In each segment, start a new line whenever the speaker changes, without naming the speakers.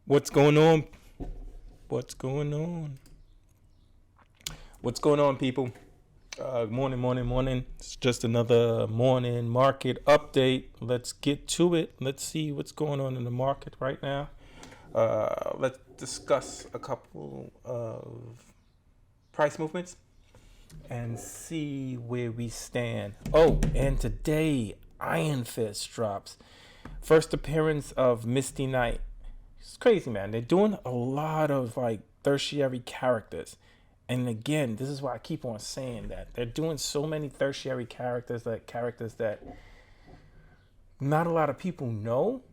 What's going on? What's going on? What's going on, people? Morning. It's just another morning market update. Let's get to it. Let's see what's going on in the market right now. Let's discuss a couple of price movements and see where we stand. Oh, and today, Iron Fist drops. First appearance of Misty Knight. It's crazy, man. They're doing a lot of like tertiary characters. And again, this is why I keep on saying that. They're doing so many tertiary characters that not a lot of people know,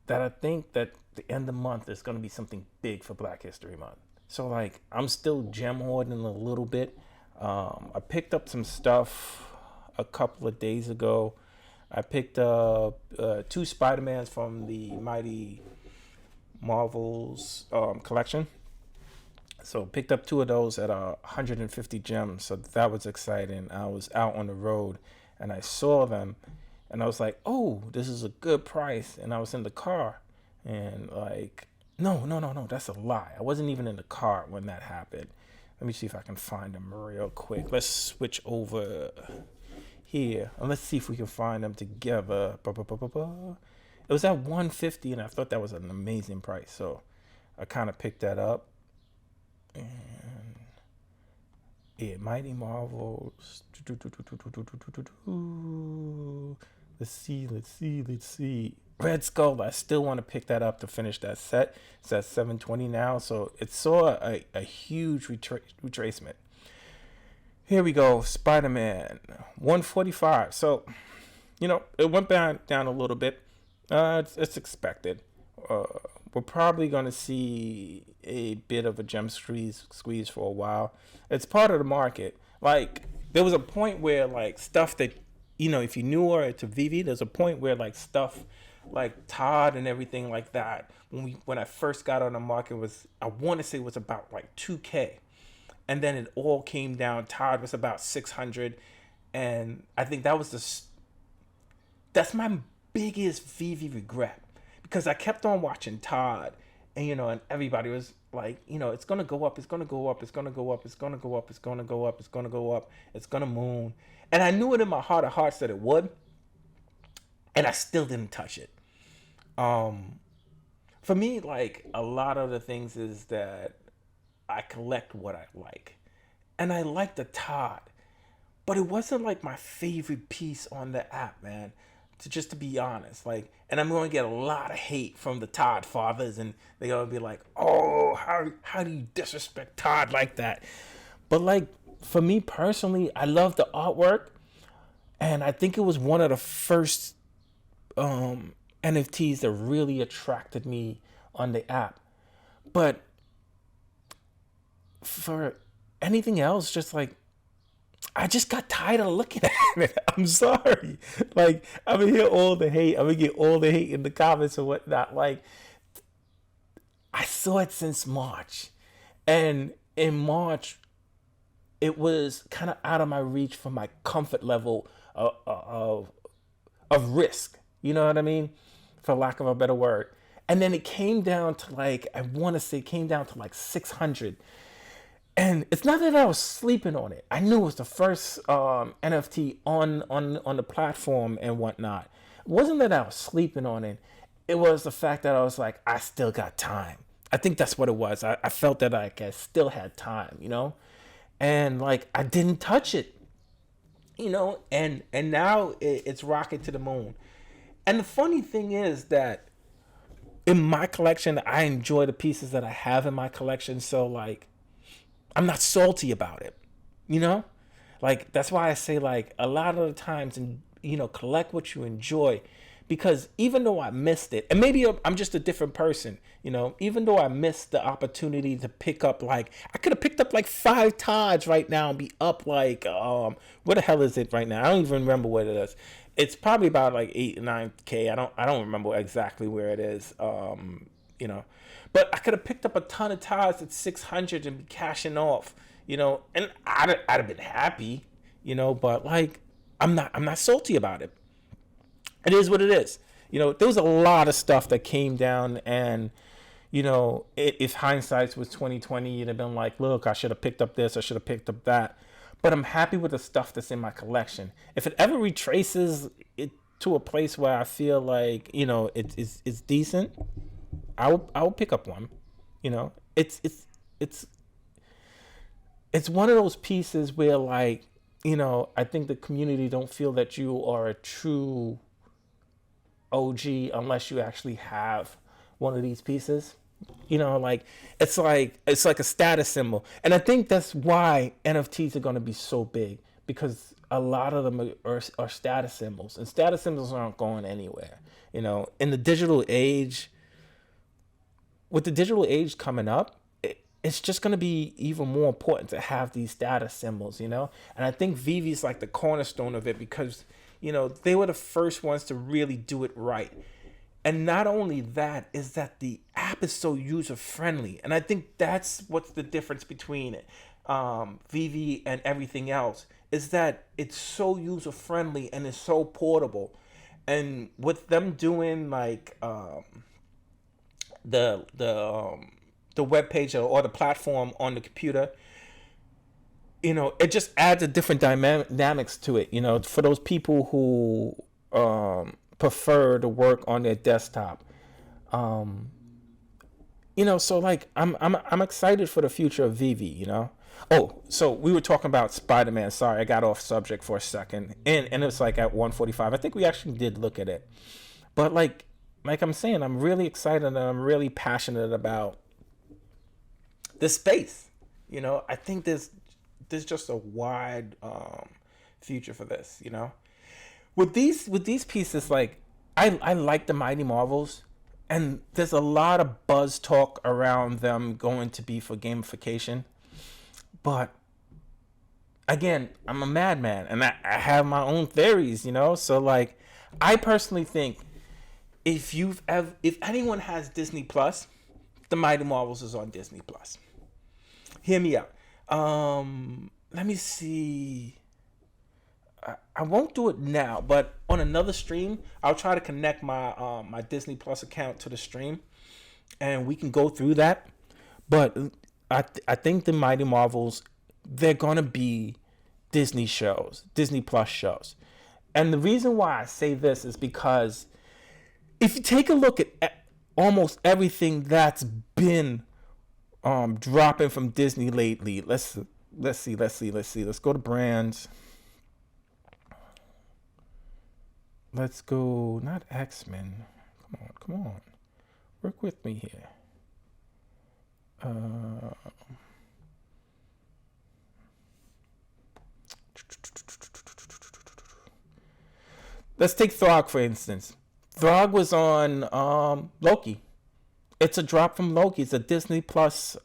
that I think that the end of the month is going to be something big for Black History Month. So like I'm still gem hoarding a little bit. I picked up some stuff a couple of days ago. I picked up two Spider-Mans from the Mighty Marvel's collection. So picked up two of those at 150 gems. So that was exciting. I was out on the road and I saw them and I was like, oh, this is a good price. And I was in the car and like, no, that's a lie. I wasn't even in the car when that happened. Let me see if I can find them real quick. Let's switch over here and let's see if we can find them together. It was at 150 and I thought that was an amazing price. So I kind of picked that up. And yeah, Mighty Marvels. Let's see. Red Skull, I still want to pick that up to finish that set. It's at 720 now, so it saw a huge retracement. Here we go, Spider-Man, 145. So, it went down a little bit. It's expected. We're probably going to see a bit of a gem squeeze for a while. It's part of the market. Like, there was a point where, like, stuff that, if you knew her to Veve, there's a point where, like, stuff like Todd and everything like that, when I first got on the market, I want to say was about, like, 2K. And then it all came down. Todd was about 600. And I think that's my biggest Veve regret. Because I kept on watching Todd, and and everybody was like, it's gonna go up, it's gonna go up, it's gonna go up, it's gonna go up, it's gonna go up, it's gonna go up, it's gonna moon, and I knew it in my heart of hearts that it would, and I still didn't touch it. For me, like a lot of the things is that I collect what I like, and I like the Todd, but it wasn't like my favorite piece on the app, man. To be honest, like, and I'm going to get a lot of hate from the Todd fathers, and they're going to be like, oh, how do you disrespect Todd like that? But like, for me personally, I love the artwork, and I think it was one of the first NFTs that really attracted me on the app. But for anything else, just like, I just got tired of looking at it. I'm sorry. Like, I'm gonna hear all the hate. I'm gonna get all the hate in the comments and whatnot. Like, I saw it since March. And in March, it was kind of out of my reach for my comfort level of risk. You know what I mean? For lack of a better word. And then it came down to like, I want to say it came down to like 600. And it's not that I was sleeping on it. I knew it was the first NFT on the platform and whatnot. It wasn't that I was sleeping on it. It was the fact that I was like, I still got time. I think that's what it was. I felt that I still had time, And like, I didn't touch it, And now it's rocketed to the moon. And the funny thing is that in my collection, I enjoy the pieces that I have in my collection. So like, I'm not salty about it, Like, that's why I say, like, a lot of the times, and collect what you enjoy, because even though I missed it, and maybe I'm just a different person, even though I missed the opportunity to pick up, like, I could have picked up like 5 Todds right now and be up like, what the hell is it right now? I don't even remember what it is. It's probably about like 8 or 9K. I don't remember exactly where it is. But I could have picked up a ton of Todds at 600 and be cashing off, and I'd have been happy, but like, I'm not salty about it. It is what it is. There was a lot of stuff that came down, and if hindsight was 2020, you'd have been like, look, I should have picked up this, I should have picked up that. But I'm happy with the stuff that's in my collection. If it ever retraces it to a place where I feel like, it's decent, I will pick up one. It's one of those pieces where, like, I think the community don't feel that you are a true OG unless you actually have one of these pieces. Like it's like a status symbol, and I think that's why NFTs are going to be so big, because a lot of them are status symbols, and status symbols aren't going anywhere. In the digital age, with the digital age coming up, it's just going to be even more important to have these status symbols, and I think Veve is like the cornerstone of it, because they were the first ones to really do it right. And not only that, is that the app is so user friendly, and I think that's what's the difference between Veve and everything else, is that it's so user friendly and it's so portable. And with them doing like the web page or the platform on the computer, it just adds a different dynamics to it. For those people who prefer to work on their desktop, so like I'm excited for the future of Veve. Oh, so we were talking about Spider-Man. Sorry, I got off subject for a second, and it was like at 1:45. I think we actually did look at it, but like I'm saying, I'm really excited and I'm really passionate about this space. I think there's just a wide future for this. With these pieces, like I like the Mighty Marvels, and there's a lot of buzz talk around them going to be for gamification. But again, I'm a madman, and I have my own theories, So like, I personally think if anyone has Disney Plus, the Mighty Marvels is on Disney Plus. Hear me out. Let me see. I won't do it now, but on another stream, I'll try to connect my my Disney Plus account to the stream, and we can go through that. But I think the Mighty Marvels, they're gonna be Disney Plus shows, and the reason why I say this is because if you take a look at almost everything that's been dropping from Disney lately, let's see. Let's go to brands. Let's go, not X-Men. Come on. Work with me here. Let's take Throg, for instance. Throg was on Loki. It's a drop from Loki. It's a Disney Plus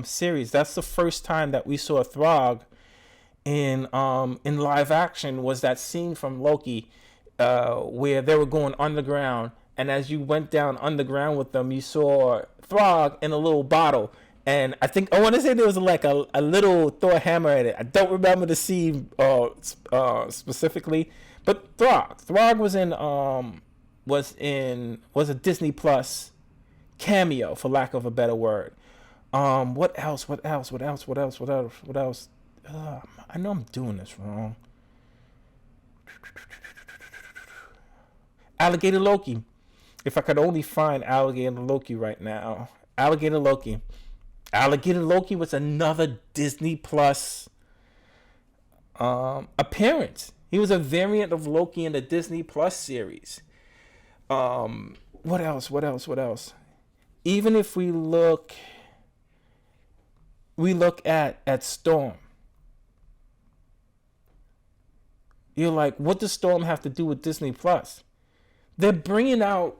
series. That's the first time that we saw Throg in live action, was that scene from Loki where they were going underground, and as you went down underground with them, you saw Throg in a little bottle. And I want to say there was like a little Thor hammer in it. I don't remember the scene specifically, but Throg was a Disney Plus cameo, for lack of a better word. What else? I know I'm doing this wrong. Alligator Loki. If I could only find Alligator Loki right now. Alligator Loki was another Disney Plus appearance. He was a variant of Loki in the Disney Plus series. What else? Even if we look at Storm. You're like, what does Storm have to do with Disney Plus? They're bringing back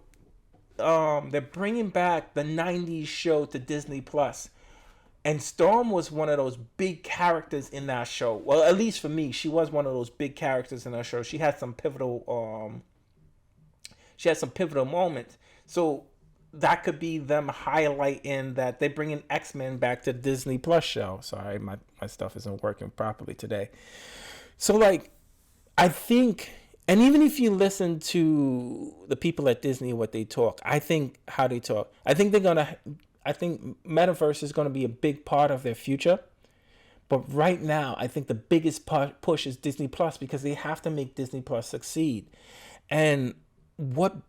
the 90s show to Disney Plus. And Storm was one of those big characters in that show. Well, at least for me, she was one of those big characters in that show. She had some pivotal moments. So that could be them highlighting that they're bringing X-Men back to the Disney Plus show. Sorry, my stuff isn't working properly today. So like, I think, and even if you listen to the people at Disney, what they talk, I think they're gonna I think Metaverse is going to be a big part of their future. But right now, I think the biggest push is Disney Plus, because they have to make Disney Plus succeed. And what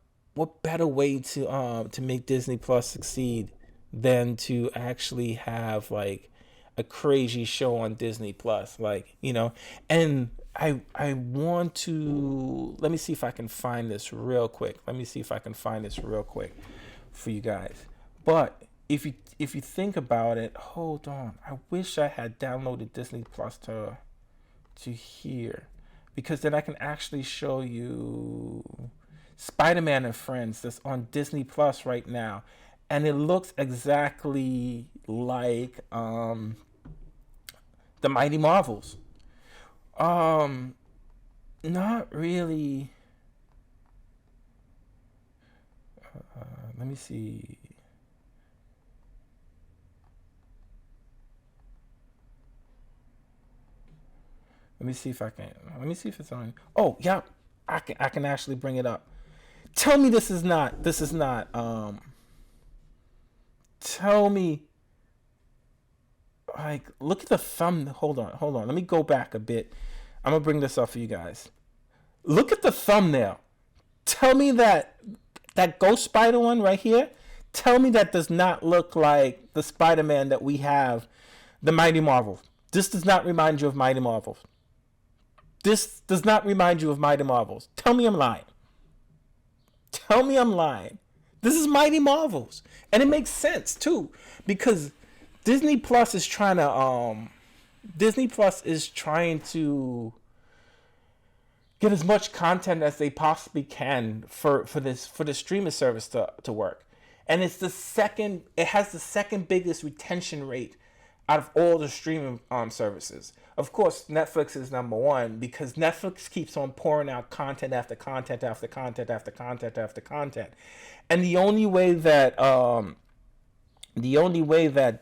better way to make Disney Plus succeed than to actually have like a crazy show on Disney Plus, like, you know. And I want to, let me see if I can find this real quick. Let me see if I can find this real quick for you guys. But if you think about it, hold on. I wish I had downloaded Disney Plus to here, because then I can actually show you Spider-Man and Friends that's on Disney Plus right now, and it looks exactly like the Mighty Marvels. Not really. Let me see. Let me see if I can. Let me see if it's on. Oh, yeah, I can actually bring it up. Tell me this is not. Tell me. Like, look at the thumb. Hold on. Let me go back a bit. I'm gonna bring this up for you guys. Look at the thumbnail. Tell me that Ghost Spider one right here. Tell me that does not look like the Spider-Man that we have, the Mighty Marvel. This does not remind you of Mighty Marvels. This does not remind you of Mighty Marvels. Tell me I'm lying. Tell me I'm lying. This is Mighty Marvels. And it makes sense too, because Disney Plus is trying to get as much content as they possibly can for the streaming service to work. And it has the second biggest retention rate out of all the streaming services. Of course, Netflix is number one, because Netflix keeps on pouring out content after content after content after content after content. And the only way that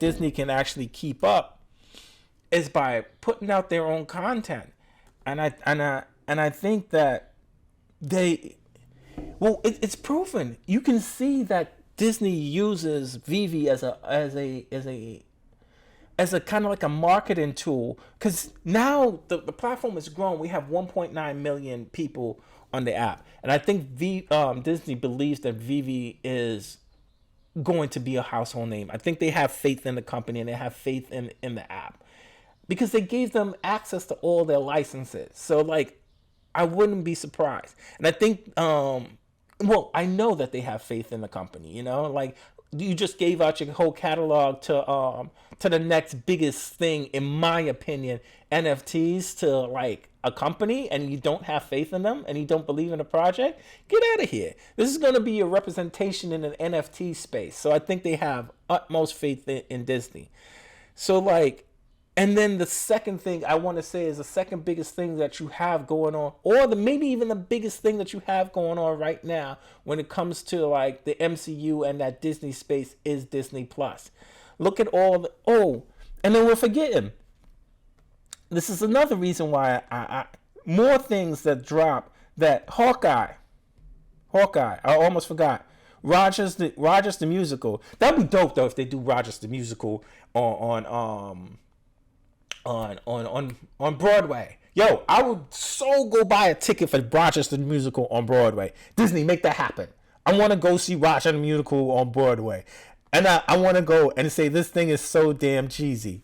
Disney can actually keep up is by putting out their own content. And I think that it's proven. You can see that Disney uses Veve as a kind of like a marketing tool, because now the platform has grown. We have 1.9 million people on the app, and I think Disney believes that Veve is going to be a household name. I think they have faith in the company, and they have faith in the app, because they gave them access to all their licenses. So like, I wouldn't be surprised. And I think I know that they have faith in the company, you know, like, you just gave out your whole catalog to the next biggest thing, in my opinion, NFTs, to like a company, and you don't have faith in them and you don't believe in the project. Get out of here. This is going to be a representation in an NFT space. So I think they have utmost faith in Disney. So like, and then the second thing I want to say is the second biggest thing that you have going on, or maybe even the biggest thing that you have going on right now when it comes to like the MCU and that Disney space, is Disney Plus. Look at all and then we're forgetting. This is another reason why I more things that drop. That Hawkeye, I almost forgot. Rogers the musical. That'd be dope though if they do Rogers the musical on Broadway. Yo, I would so go buy a ticket for Rogers the musical on Broadway. Disney, make that happen. I want to go see Rogers the musical on Broadway. And I want to go and say this thing is so damn cheesy.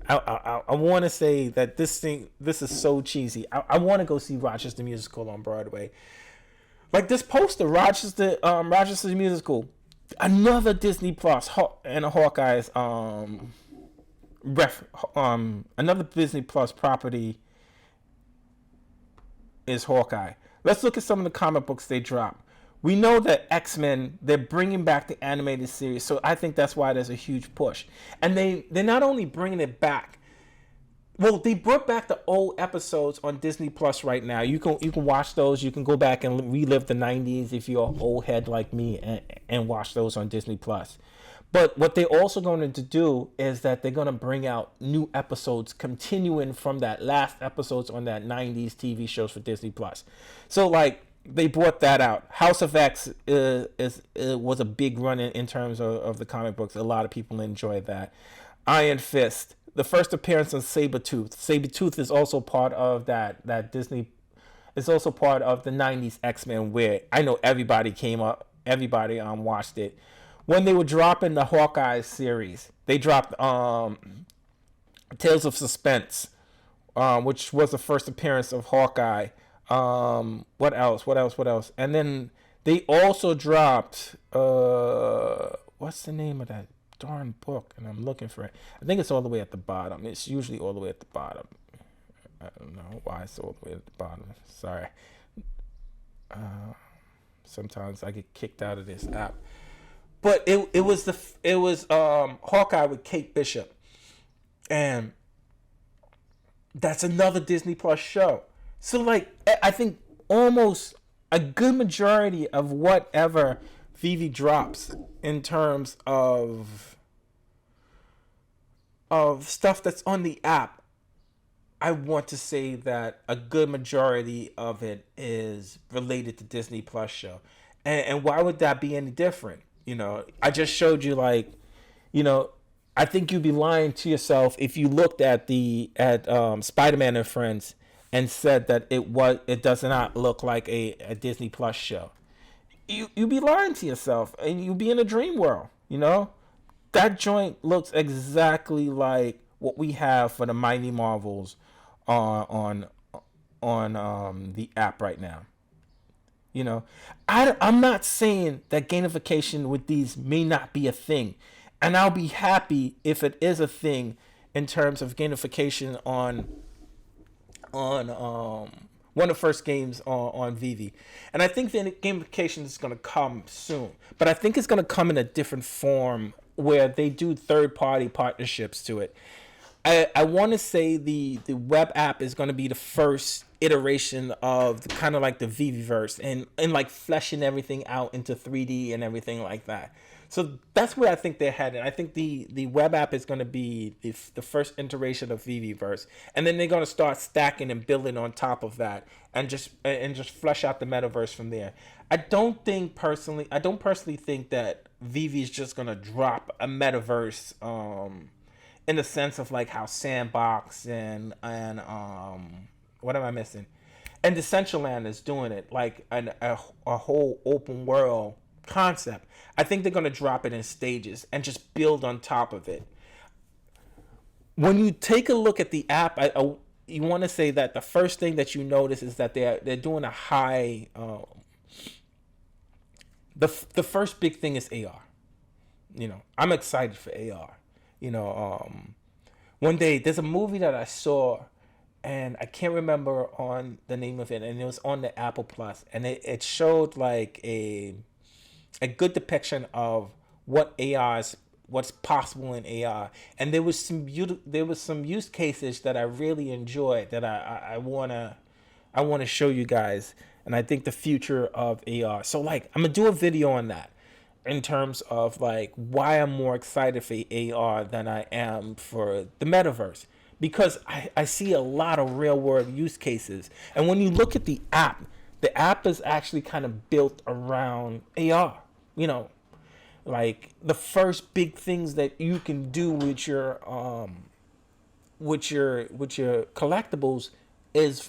I want to say that this is so cheesy. I want to go see Rogers the musical on Broadway. Like this poster, Rogers the musical, another Disney Plus and a Hawkeye's another Disney Plus property is Hawkeye. Let's look at some of the comic books they dropped. We know that X-Men, they're bringing back the animated series, so I think that's why there's a huge push. And they're not only bringing it back. Well, they brought back the old episodes on Disney Plus right now. You can watch those. You can go back and relive the 90s if you're an old head like me, and watch those on Disney Plus. But what they're also going to do is that they're going to bring out new episodes continuing from that last episodes on that 90s TV shows for Disney Plus. So like, they brought that out. House of X was a big run in terms of the comic books. A lot of people enjoyed that. Iron Fist, the first appearance of Sabretooth. Sabretooth is also part of that Disney. It's also part of the '90s X-Men, where I know everybody watched it. When they were dropping the Hawkeye series, they dropped Tales of Suspense, which was the first appearance of Hawkeye. What else? And then they also dropped what's the name of that darn book? And I'm looking for it. I think it's all the way at the bottom. It's usually all the way at the bottom. I don't know why it's all the way at the bottom. Sorry. Sometimes I get kicked out of this app. But it was Hawkeye with Kate Bishop, and that's another Disney Plus show. So like I think almost a good majority of whatever Veve drops in terms of stuff that's on the app, I want to say that a good majority of it is related to Disney Plus show. And why would that be any different? You know, I just showed you, like, you know, I think you'd be lying to yourself if you looked at Spider-Man and Friends and said that it does not look like a Disney Plus show. You'd be lying to yourself, and you'd be in a dream world. You know, that joint looks exactly like what we have for the Mighty Marvels on the app right now. You know, I'm not saying that gamification with these may not be a thing, and I'll be happy if it is a thing in terms of gamification on one of the first games on Veve. And I think the gamification is going to come soon, but I think it's going to come in a different form where they do third-party partnerships to it. I want to say the web app is going to be the first iteration of the kind of like the Veveverse and like fleshing everything out into 3D and everything like that. So that's where I think they're headed. I think the web app is going to be the first iteration of Veveverse, and then they're going to start stacking and building on top of that, and just flesh out the metaverse from there. I don't personally think that Veve is just going to drop a metaverse in the sense of like how Sandbox and what am I missing? And Decentraland is doing it, like a whole open world concept. I think they're going to drop it in stages and just build on top of it. When you take a look at the app, you want to say that the first thing that you notice is that they're doing a high. The first big thing is AR. You know, I'm excited for AR. You know, one day there's a movie that I saw, and I can't remember on the name of it, and it was on the Apple Plus, and it showed like a good depiction of what's possible in AR, and there was some use cases that I really enjoyed that I wanna show you guys, and I think the future of AR. So like I'm gonna do a video on that, in terms of like why I'm more excited for AR than I am for the metaverse, because I see a lot of real world use cases. And when you look at the app is actually kind of built around AR. You know, like the first big things that you can do with your collectibles is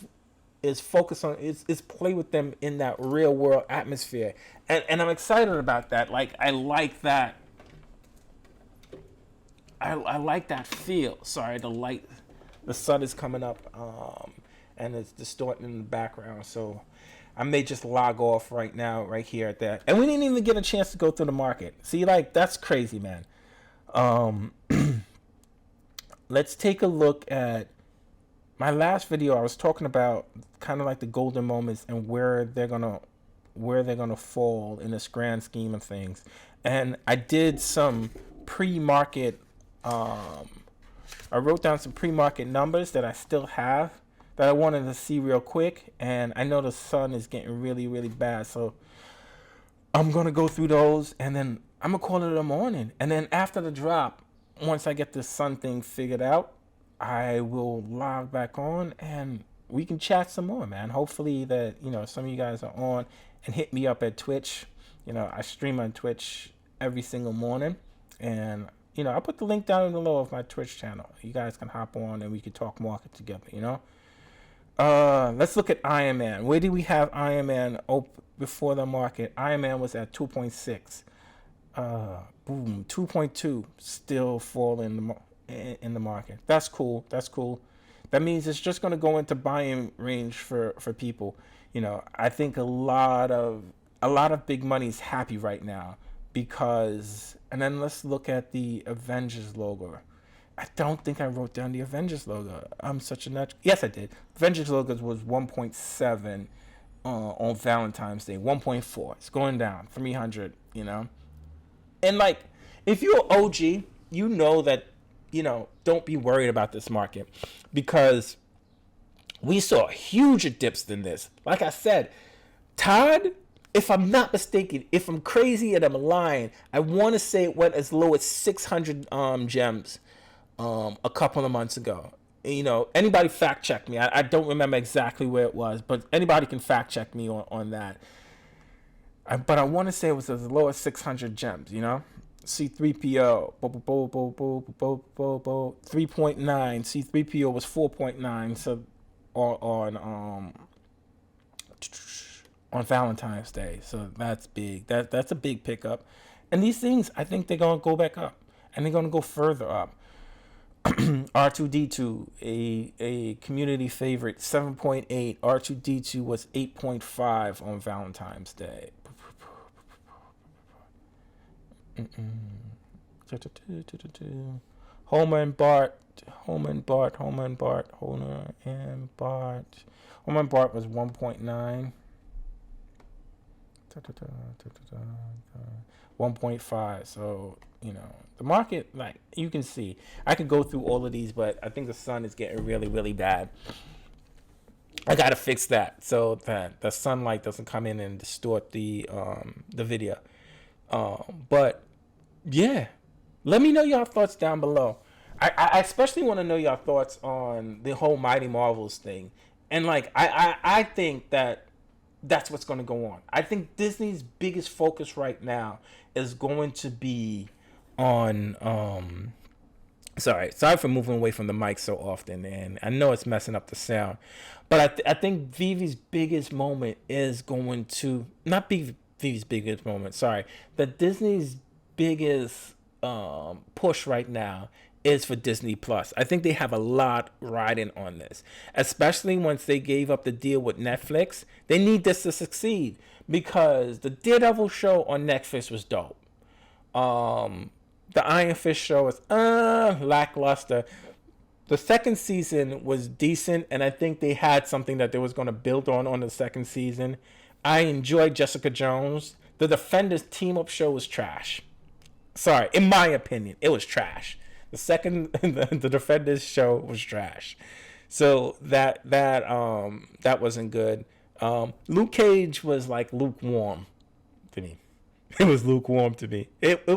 focus on is play with them in that real world atmosphere, and I'm excited about that. Like I like that. I like that feel. Sorry, the sun is coming up, and it's distorting in the background, so I may just log off right now, right here at that. And we didn't even get a chance to go through the market. See, like that's crazy, man. Let's take a look at my last video. I was talking about kind of like the golden moments and where they're gonna fall in this grand scheme of things. And I did some pre-market. I wrote down some pre-market numbers that I still have that I wanted to see real quick. And I know the sun is getting really, really bad, so I'm gonna go through those, and then I'm gonna call it a morning. And then after the drop, once I get the sun thing figured out, I will log back on and we can chat some more, man. Hopefully that, some of you guys are on and hit me up at Twitch. I stream on Twitch every single morning, and I'll put the link down below of my Twitch channel. You guys can hop on and we can talk market together. Let's look at Iron Man. Where did we have Iron Man before the market? Iron Man was at 2.6. Boom, 2.2, still falling in the market. That's cool. That means it's just going to go into buying range for people. I think a lot of big money is happy right now because. And then let's look at the Avengers logo. I don't think I wrote down the Avengers logo. I'm such a nut. Yes, I did. Avengers logo was 1.7 on Valentine's Day. 1.4. It's going down 300. And like, if you're an OG, you know that, don't be worried about this market because we saw huge dips than this. Like I said, Todd, if I'm not mistaken, if I'm crazy and I'm lying, I want to say it went as low as 600 gems a couple of months ago. Anybody fact check me. I don't remember exactly where it was, but anybody can fact check me on that. But I want to say it was as low as 600 gems, C3PO, 3.9. C3PO was 4.9. So on Valentine's Day. So that's big. That's a big pickup. And these things, I think they're going to go back up. And they're going to go further up. R2D2, a community favorite, 7.8. R2D2 was 8.5 on Valentine's Day. Homer and Bart was 1.9. 1.5. So, the market, like you can see, I could go through all of these, but I think the sun is getting really, really bad. I gotta fix that so that the sunlight doesn't come in and distort the video. But yeah, let me know your thoughts down below. I especially want to know your thoughts on the whole Mighty Marvels thing, and like I think that's what's going to go on. I think Disney's biggest focus right now is going to be on sorry for moving away from the mic so often, and I know it's messing up the sound, but I think Veve's biggest moment is going to not be Veve's biggest moment. Sorry, but Disney's biggest push right now is for Disney Plus. I think they have a lot riding on this, especially once they gave up the deal with Netflix. They need this to succeed because the Daredevil show on Netflix was dope. The Iron Fist show was lackluster. The second season was decent, and I think they had something that they was going to build on the second season. I enjoyed Jessica Jones. The Defenders team-up show was trash. Sorry, in my opinion, it was trash. The second, the Defenders show was trash. So that wasn't good. Luke Cage was like lukewarm to me. It was lukewarm to me. It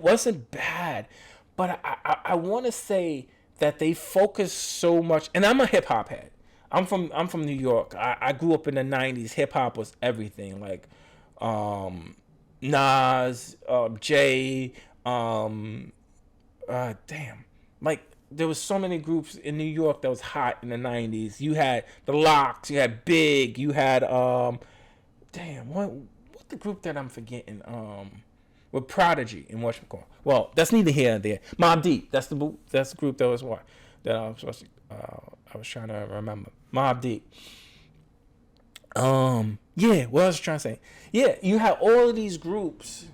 wasn't bad, but I want to say that they focus so much. And I'm a hip hop head. I'm from New York. I grew up in the '90s. Hip hop was everything. Like Nas, Jay, like there was so many groups in New York that was hot in the '90s. You had the Lox, you had Big, you had what the group that I'm forgetting with Prodigy and whatchamacallit. Well, that's neither here nor there. Mobb Deep, that's the group that was that I was supposed to, I was trying to remember. Mobb Deep. Yeah, what I was trying to say. Yeah, you have all of these groups.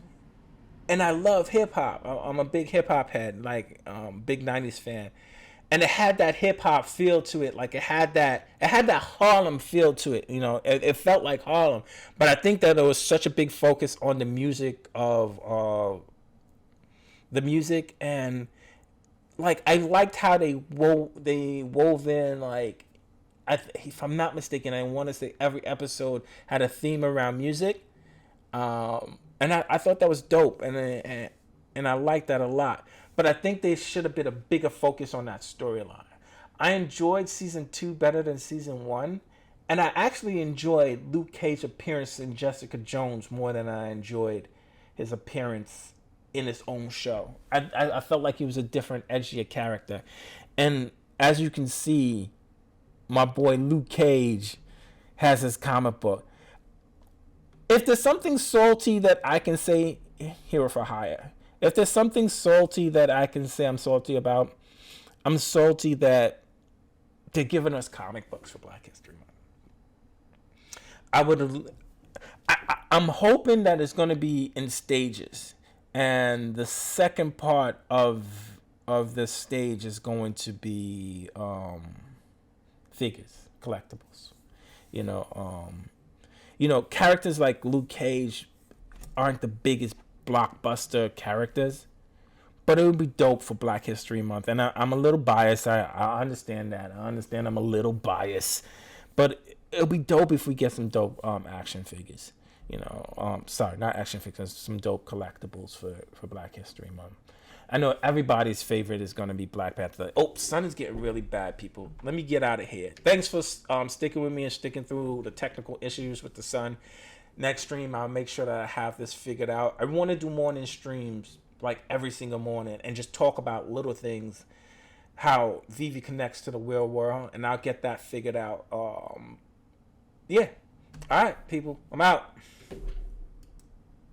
And I love hip hop. I'm a big hip hop head, like big '90s fan, and it had that hip hop feel to it. Like it had that Harlem feel to it. It felt like Harlem. But I think that there was such a big focus on the music and like I liked how they wove in like. If I'm not mistaken, I want to say every episode had a theme around music. And I thought that was dope, and I liked that a lot. But I think they should have been a bigger focus on that storyline. I enjoyed season 2 better than season 1. And I actually enjoyed Luke Cage's appearance in Jessica Jones more than I enjoyed his appearance in his own show. I felt like he was a different, edgier character. And as you can see, my boy Luke Cage has his comic book. If there's something salty that I can say, hero for hire. If there's something salty that I can say I'm salty about, I'm salty that they're giving us comic books for Black History Month. I'm hoping that it's going to be in stages, and the second part of this stage is going to be figures, collectibles. Characters like Luke Cage aren't the biggest blockbuster characters, but it would be dope for Black History Month. And I'm a little biased. I understand that. I understand I'm a little biased, but it'll be dope if we get some dope action figures. Sorry, not action figures, some dope collectibles for Black History Month. I know everybody's favorite is going to be Black Panther. Oh, sun is getting really bad, people. Let me get out of here. Thanks for sticking with me and sticking through the technical issues with the sun. Next stream, I'll make sure that I have this figured out. I want to do morning streams like every single morning and just talk about little things, how Veve connects to the real world, and I'll get that figured out. Yeah. All right, people. I'm out.